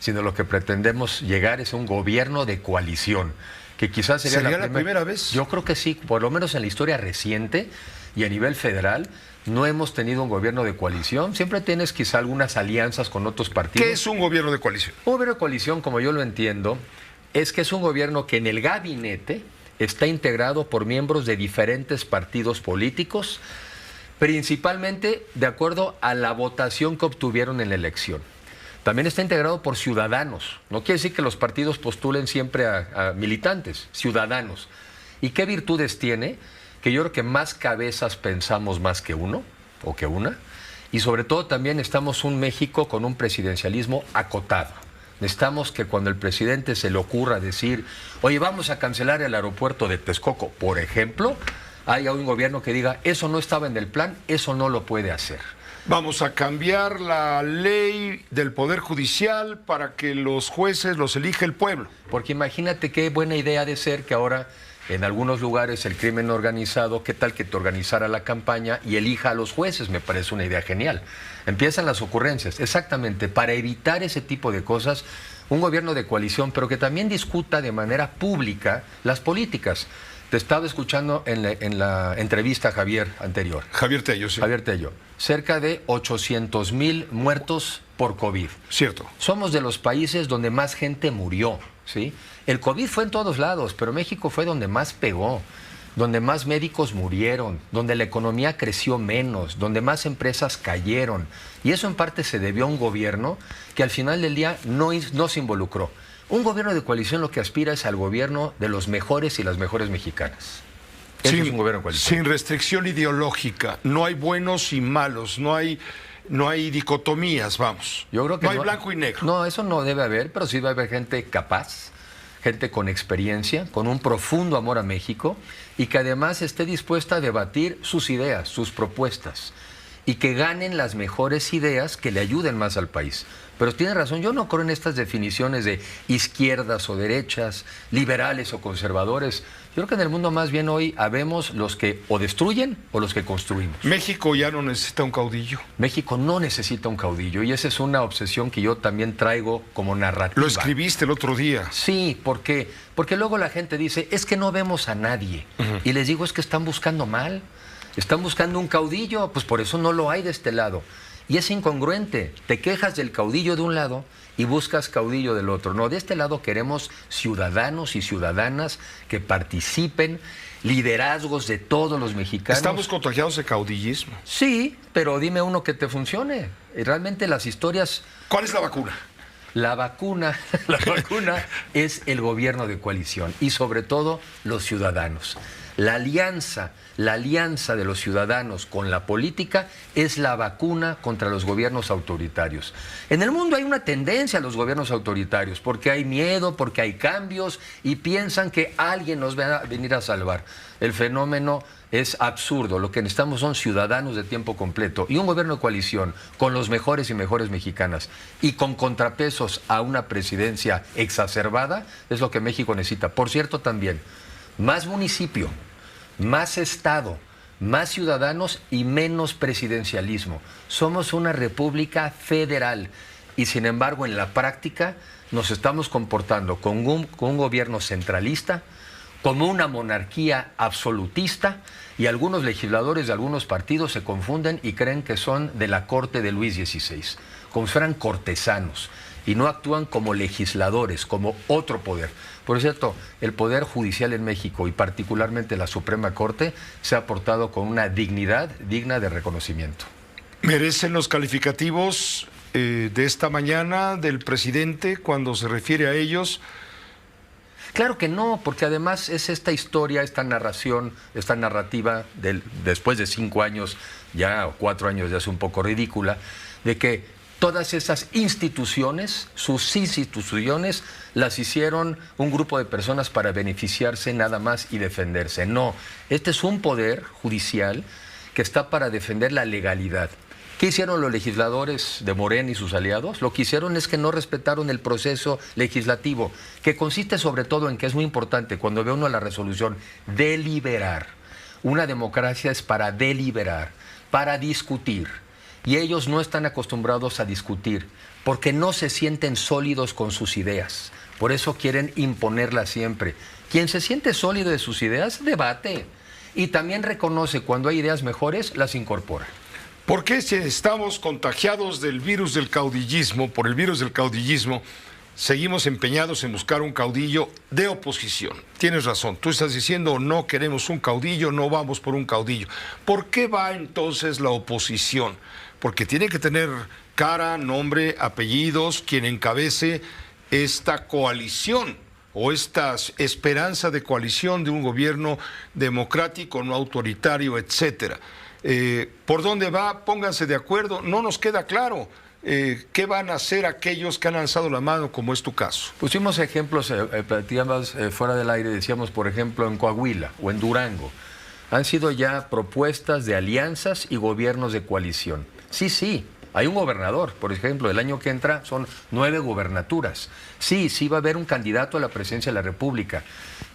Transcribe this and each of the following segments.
sino lo que pretendemos llegar es a un gobierno de coalición, que quizás sería la primera vez. Yo creo que sí, por lo menos en la historia reciente y a nivel federal, no hemos tenido un gobierno de coalición. Siempre tienes quizá algunas alianzas con otros partidos. ¿Qué es un gobierno de coalición? Un gobierno de coalición, como yo lo entiendo, es que es un gobierno que en el gabinete está integrado por miembros de diferentes partidos políticos, principalmente de acuerdo a la votación que obtuvieron en la elección. También está integrado por ciudadanos. No quiere decir que los partidos postulen siempre a militantes, ciudadanos. ¿Y qué virtudes tiene? Que yo creo que más cabezas pensamos más que uno o que una. Y sobre todo también estamos un México con un presidencialismo acotado. Necesitamos que cuando el presidente se le ocurra decir, oye, vamos a cancelar el aeropuerto de Texcoco, por ejemplo, haya un gobierno que diga, eso no estaba en el plan, eso no lo puede hacer. Vamos a cambiar la ley del Poder Judicial para que los jueces los elija el pueblo. Porque imagínate qué buena idea ha de ser que ahora en algunos lugares el crimen organizado, qué tal que te organizara la campaña y elija a los jueces, me parece una idea genial. Empiezan las ocurrencias, exactamente, para evitar ese tipo de cosas, un gobierno de coalición, pero que también discuta de manera pública las políticas. Te estaba escuchando en la entrevista, Javier, anterior. Javier Tello, sí. Javier Tello. Cerca de 800,000 muertos por COVID. Cierto. Somos de los países donde más gente murió, ¿sí? El COVID fue en todos lados, pero México fue donde más pegó, donde más médicos murieron, donde la economía creció menos, donde más empresas cayeron. Y eso en parte se debió a un gobierno que al final del día no se involucró. Un gobierno de coalición lo que aspira es al gobierno de los mejores y las mejores mexicanas. Eso es un gobierno de coalición. Sin restricción ideológica, no hay buenos y malos, no hay dicotomías, vamos. Yo creo que no hay blanco y negro. No, eso no debe haber, pero sí debe haber gente capaz, gente con experiencia, con un profundo amor a México y que además esté dispuesta a debatir sus ideas, sus propuestas y que ganen las mejores ideas que le ayuden más al país. Pero tiene razón, yo no creo en estas definiciones de izquierdas o derechas, liberales o conservadores. Yo creo que en el mundo más bien hoy habemos los que o destruyen o los que construimos. México ya no necesita un caudillo. México no necesita un caudillo y esa es una obsesión que yo también traigo como narrativa. Lo escribiste el otro día. Sí, porque luego la gente dice, es que no vemos a nadie. Y les digo, es que están buscando mal. Están buscando un caudillo, pues por eso no lo hay de este lado. Y es incongruente. Te quejas del caudillo de un lado y buscas caudillo del otro. No, de este lado queremos ciudadanos y ciudadanas que participen, liderazgos de todos los mexicanos. ¿Estamos contagiados de caudillismo? Sí, pero dime uno que te funcione. Realmente las historias... ¿Cuál es la vacuna? La vacuna es el gobierno de coalición y sobre todo los ciudadanos. La alianza de los ciudadanos con la política es la vacuna contra los gobiernos autoritarios. En el mundo hay una tendencia a los gobiernos autoritarios porque hay miedo, porque hay cambios y piensan que alguien nos va a venir a salvar. El fenómeno es absurdo. Lo que necesitamos son ciudadanos de tiempo completo y un gobierno de coalición con los mejores y mejores mexicanas y con contrapesos a una presidencia exacerbada es lo que México necesita. Por cierto, también, más municipio, más Estado, más ciudadanos y menos presidencialismo. Somos una república federal y sin embargo en la práctica nos estamos comportando con un gobierno centralista, como una monarquía absolutista y algunos legisladores de algunos partidos se confunden y creen que son de la corte de Luis XVI, como si fueran cortesanos y no actúan como legisladores, como otro poder. Por cierto, el Poder Judicial en México y particularmente la Suprema Corte se ha portado con una dignidad digna de reconocimiento. ¿Merecen los calificativos de esta mañana del presidente cuando se refiere a ellos? Claro que no, porque además es esta historia, esta narración, esta narrativa después de 5 años ya o 4 años ya es un poco ridícula, de que todas esas instituciones, sus instituciones, las hicieron un grupo de personas para beneficiarse nada más y defenderse. No, este es un poder judicial que está para defender la legalidad. ¿Qué hicieron los legisladores de Morena y sus aliados? Lo que hicieron es que no respetaron el proceso legislativo, que consiste sobre todo en que es muy importante, cuando ve uno la resolución, deliberar. Una democracia es para deliberar, para discutir. y ellos no están acostumbrados a discutir porque no se sienten sólidos con sus ideas. Por eso quieren imponerlas siempre. Quien se siente sólido de sus ideas, debate. Y también reconoce cuando hay ideas mejores, las incorpora. ¿Por qué si estamos contagiados del virus del caudillismo, por el virus del caudillismo, seguimos empeñados en buscar un caudillo de oposición? Tienes razón, tú estás diciendo no queremos un caudillo, no vamos por un caudillo. ¿Por qué va entonces la oposición? Porque tiene que tener cara, nombre, apellidos, quien encabece esta coalición o esta esperanza de coalición de un gobierno democrático, no autoritario, etcétera. ¿Por dónde va? Pónganse de acuerdo. No nos queda claro qué van a hacer aquellos que han alzado la mano, como es tu caso. Pusimos ejemplos, platicamos fuera del aire, decíamos, por ejemplo, en Coahuila o en Durango. Han sido ya propuestas de alianzas y gobiernos de coalición. Sí, sí. Hay un gobernador, por ejemplo, el año que entra son 9 gubernaturas. Sí, sí va a haber un candidato a la presidencia de la República,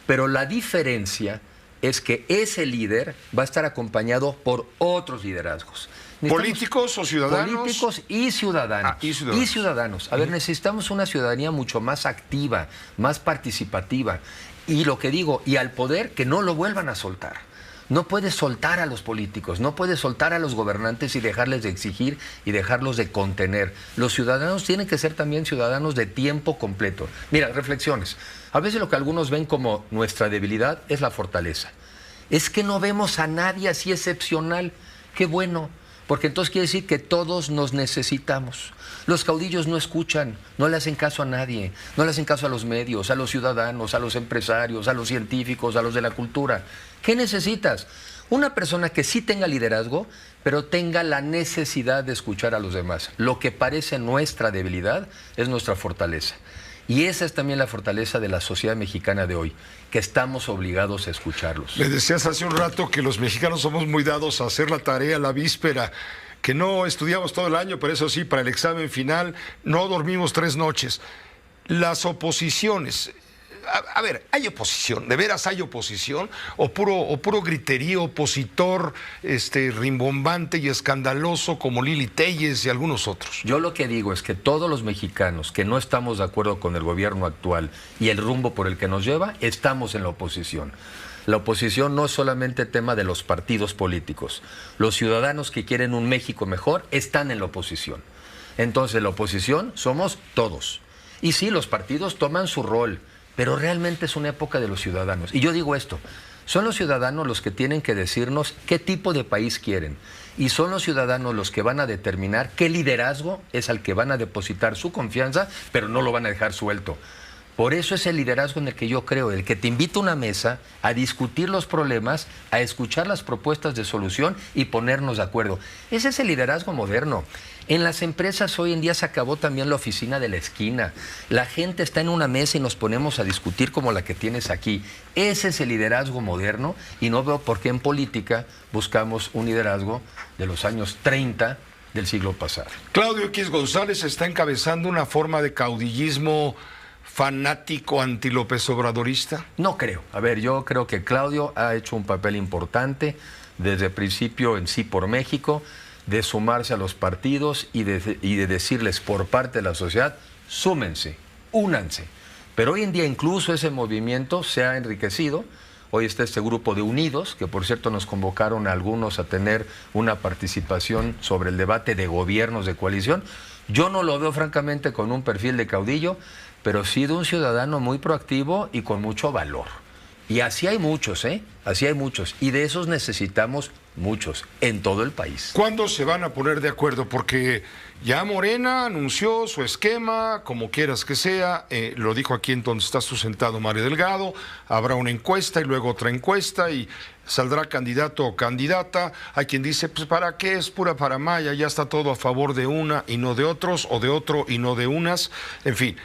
pero la diferencia es que ese líder va a estar acompañado por otros liderazgos. ¿Políticos o ciudadanos? Políticos y ciudadanos. Y ciudadanos. Y ciudadanos. A ver, necesitamos una ciudadanía mucho más activa, más participativa. Y lo que digo, y al poder que no lo vuelvan a soltar. No puedes soltar a los políticos, no puedes soltar a los gobernantes y dejarles de exigir y dejarlos de contener. Los ciudadanos tienen que ser también ciudadanos de tiempo completo. Mira, reflexiones. A veces lo que algunos ven como nuestra debilidad es la fortaleza. Es que no vemos a nadie así excepcional. Qué bueno, porque entonces quiere decir que todos nos necesitamos. Los caudillos no escuchan, no le hacen caso a nadie, no le hacen caso a los medios, a los ciudadanos, a los empresarios, a los científicos, a los de la cultura. ¿Qué necesitas? Una persona que sí tenga liderazgo, pero tenga la necesidad de escuchar a los demás. Lo que parece nuestra debilidad es nuestra fortaleza. Y esa es también la fortaleza de la sociedad mexicana de hoy, que estamos obligados a escucharlos. Le decías hace un rato que los mexicanos somos muy dados a hacer la tarea la víspera, que no estudiamos todo el año, pero eso sí, para el examen final no dormimos 3 noches. Las oposiciones, a ver, ¿hay oposición? ¿De veras hay oposición? ¿O puro griterío opositor, rimbombante y escandaloso como Lili Téllez y algunos otros? Yo lo que digo es que todos los mexicanos que no estamos de acuerdo con el gobierno actual y el rumbo por el que nos lleva, estamos en la oposición. La oposición no es solamente tema de los partidos políticos. Los ciudadanos que quieren un México mejor están en la oposición. Entonces, la oposición somos todos. Y sí, los partidos toman su rol, pero realmente es una época de los ciudadanos. Y yo digo esto, son los ciudadanos los que tienen que decirnos qué tipo de país quieren. Y son los ciudadanos los que van a determinar qué liderazgo es al que van a depositar su confianza, pero no lo van a dejar suelto. Por eso es el liderazgo en el que yo creo, el que te invita a una mesa a discutir los problemas, a escuchar las propuestas de solución y ponernos de acuerdo. Ese es el liderazgo moderno. En las empresas hoy en día se acabó también la oficina de la esquina. La gente está en una mesa y nos ponemos a discutir como la que tienes aquí. Ese es el liderazgo moderno y no veo por qué en política buscamos un liderazgo de los años 30 del siglo pasado. Claudio X González está encabezando una forma de caudillismo fanático anti-López Obradorista. No creo. A ver, yo creo que Claudio ha hecho un papel importante desde el principio en Sí por México, de sumarse a los partidos y de decirles por parte de la sociedad, súmense, únanse. Pero hoy en día incluso ese movimiento se ha enriquecido. Hoy está este grupo de Unidos, que por cierto nos convocaron a algunos a tener una participación sobre el debate de gobiernos de coalición. Yo no lo veo francamente con un perfil de caudillo, pero sí de un ciudadano muy proactivo y con mucho valor. Y así hay muchos, ¿eh? Así hay muchos. Y de esos necesitamos muchos en todo el país. ¿Cuándo se van a poner de acuerdo? Porque ya Morena anunció su esquema, como quieras que sea, lo dijo aquí en donde estás tú sentado, Mario Delgado, habrá una encuesta y luego otra encuesta y saldrá candidato o candidata. Hay quien dice, pues ¿para qué? Es pura paramaya, ya está todo a favor de una y no de otros, o de otro y no de unas, en fin.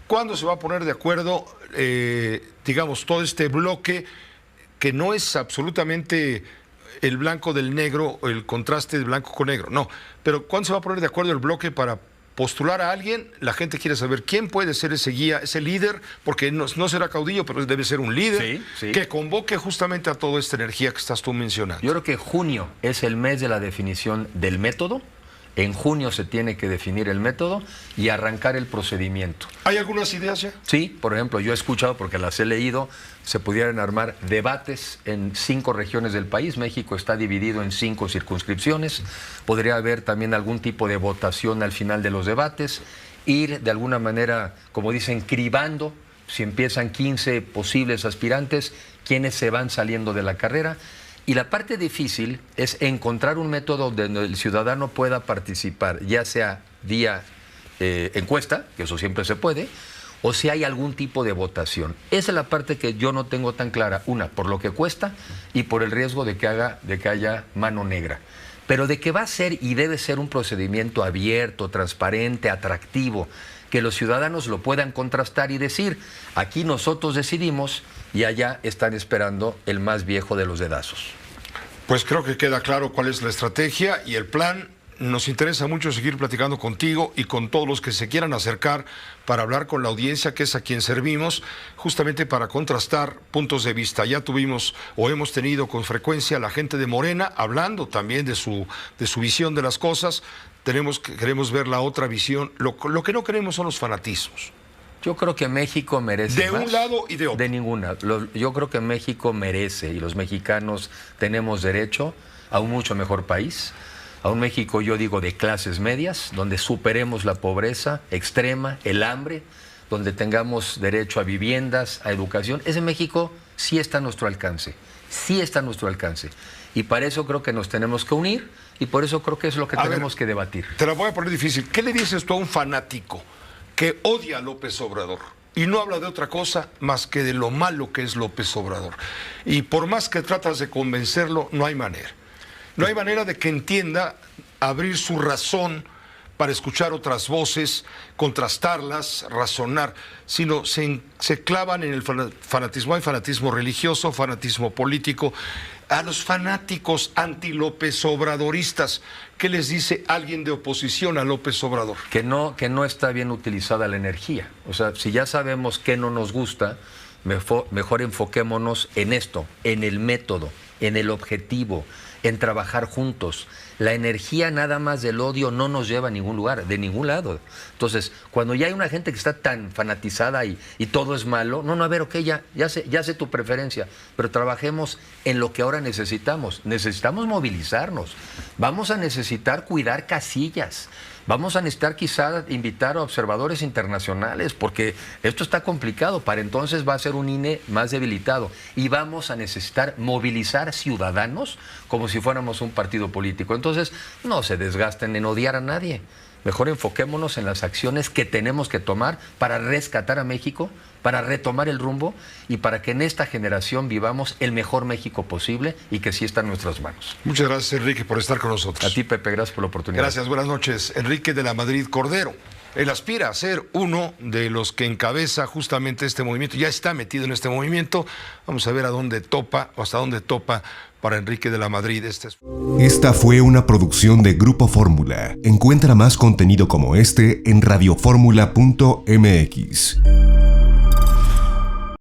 ¿Cuándo se va a poner de acuerdo, digamos, todo este bloque que no es absolutamente el blanco del negro, el contraste de blanco con negro? No, pero ¿cuándo se va a poner de acuerdo el bloque para postular a alguien? La gente quiere saber quién puede ser ese guía, ese líder, porque no será caudillo, pero debe ser un líder que convoque justamente a toda esta energía que estás tú mencionando. Yo creo que junio es el mes de la definición del método En junio se tiene que definir el método y arrancar el procedimiento. ¿Hay algunas ideas ya? Sí, por ejemplo, yo he escuchado, porque las he leído, se pudieran armar debates en 5 regiones del país. México está dividido en 5 circunscripciones. Podría haber también algún tipo de votación al final de los debates. Ir de alguna manera, como dicen, cribando, si empiezan 15 posibles aspirantes, quienes se van saliendo de la carrera. Y la parte difícil es encontrar un método donde el ciudadano pueda participar, ya sea vía encuesta, que eso siempre se puede, o si hay algún tipo de votación. Esa es la parte que yo no tengo tan clara, una, por lo que cuesta y por el riesgo de que haya mano negra. Pero de que va a ser y debe ser un procedimiento abierto, transparente, atractivo, que los ciudadanos lo puedan contrastar y decir, aquí nosotros decidimos y allá están esperando el más viejo de los dedazos. Pues creo que queda claro cuál es la estrategia y el plan. Nos interesa mucho seguir platicando contigo y con todos los que se quieran acercar para hablar con la audiencia, que es a quien servimos, justamente para contrastar puntos de vista. Ya tuvimos o hemos tenido con frecuencia a la gente de Morena hablando también de su visión de las cosas. Queremos ver la otra visión. Lo que no queremos son los fanatismos. Yo creo que México merece de más, un lado y de otro. De ninguna. Yo creo que México merece y los mexicanos tenemos derecho a un mucho mejor país, a un México, yo digo, de clases medias, donde superemos la pobreza extrema, el hambre, donde tengamos derecho a viviendas, a educación. Ese México sí está a nuestro alcance, sí está a nuestro alcance. Y para eso creo que nos tenemos que unir y por eso creo que es lo que tenemos que debatir. Te la voy a poner difícil. ¿Qué le dices tú a un fanático que odia a López Obrador y no habla de otra cosa más que de lo malo que es López Obrador? Y por más que tratas de convencerlo, no hay manera. No hay manera de que entienda, abrir su razón para escuchar otras voces, contrastarlas, razonar, sino se clavan en el fanatismo. Hay fanatismo religioso, fanatismo político. A los fanáticos anti-López Obradoristas, ¿qué les dice alguien de oposición a López Obrador? Que no está bien utilizada la energía. O sea, si ya sabemos qué no nos gusta, mejor enfoquémonos en esto, en el método, en el objetivo, en trabajar juntos. La energía nada más del odio no nos lleva a ningún lugar, de ningún lado. Entonces, cuando ya hay una gente que está tan fanatizada y todo es malo, a ver, ok, ya sé tu preferencia, pero trabajemos en lo que ahora necesitamos. Necesitamos movilizarnos. Vamos a necesitar cuidar casillas. Vamos a necesitar quizá invitar a observadores internacionales, porque esto está complicado. Para entonces va a ser un INE más debilitado. Y vamos a necesitar movilizar ciudadanos como si fuéramos un partido político. Entonces, no se desgasten en odiar a nadie. Mejor enfoquémonos en las acciones que tenemos que tomar para rescatar a México, para retomar el rumbo y para que en esta generación vivamos el mejor México posible y que sí está en nuestras manos. Muchas gracias, Enrique, por estar con nosotros. A ti, Pepe, gracias por la oportunidad. Gracias, buenas noches. Enrique de la Madrid Cordero. Él aspira a ser uno de los que encabeza justamente este movimiento. Ya está metido en este movimiento. Vamos a ver a dónde topa o hasta dónde topa para Enrique de la Madrid. Esta fue una producción de Grupo Fórmula. Encuentra más contenido como este en radioformula.mx.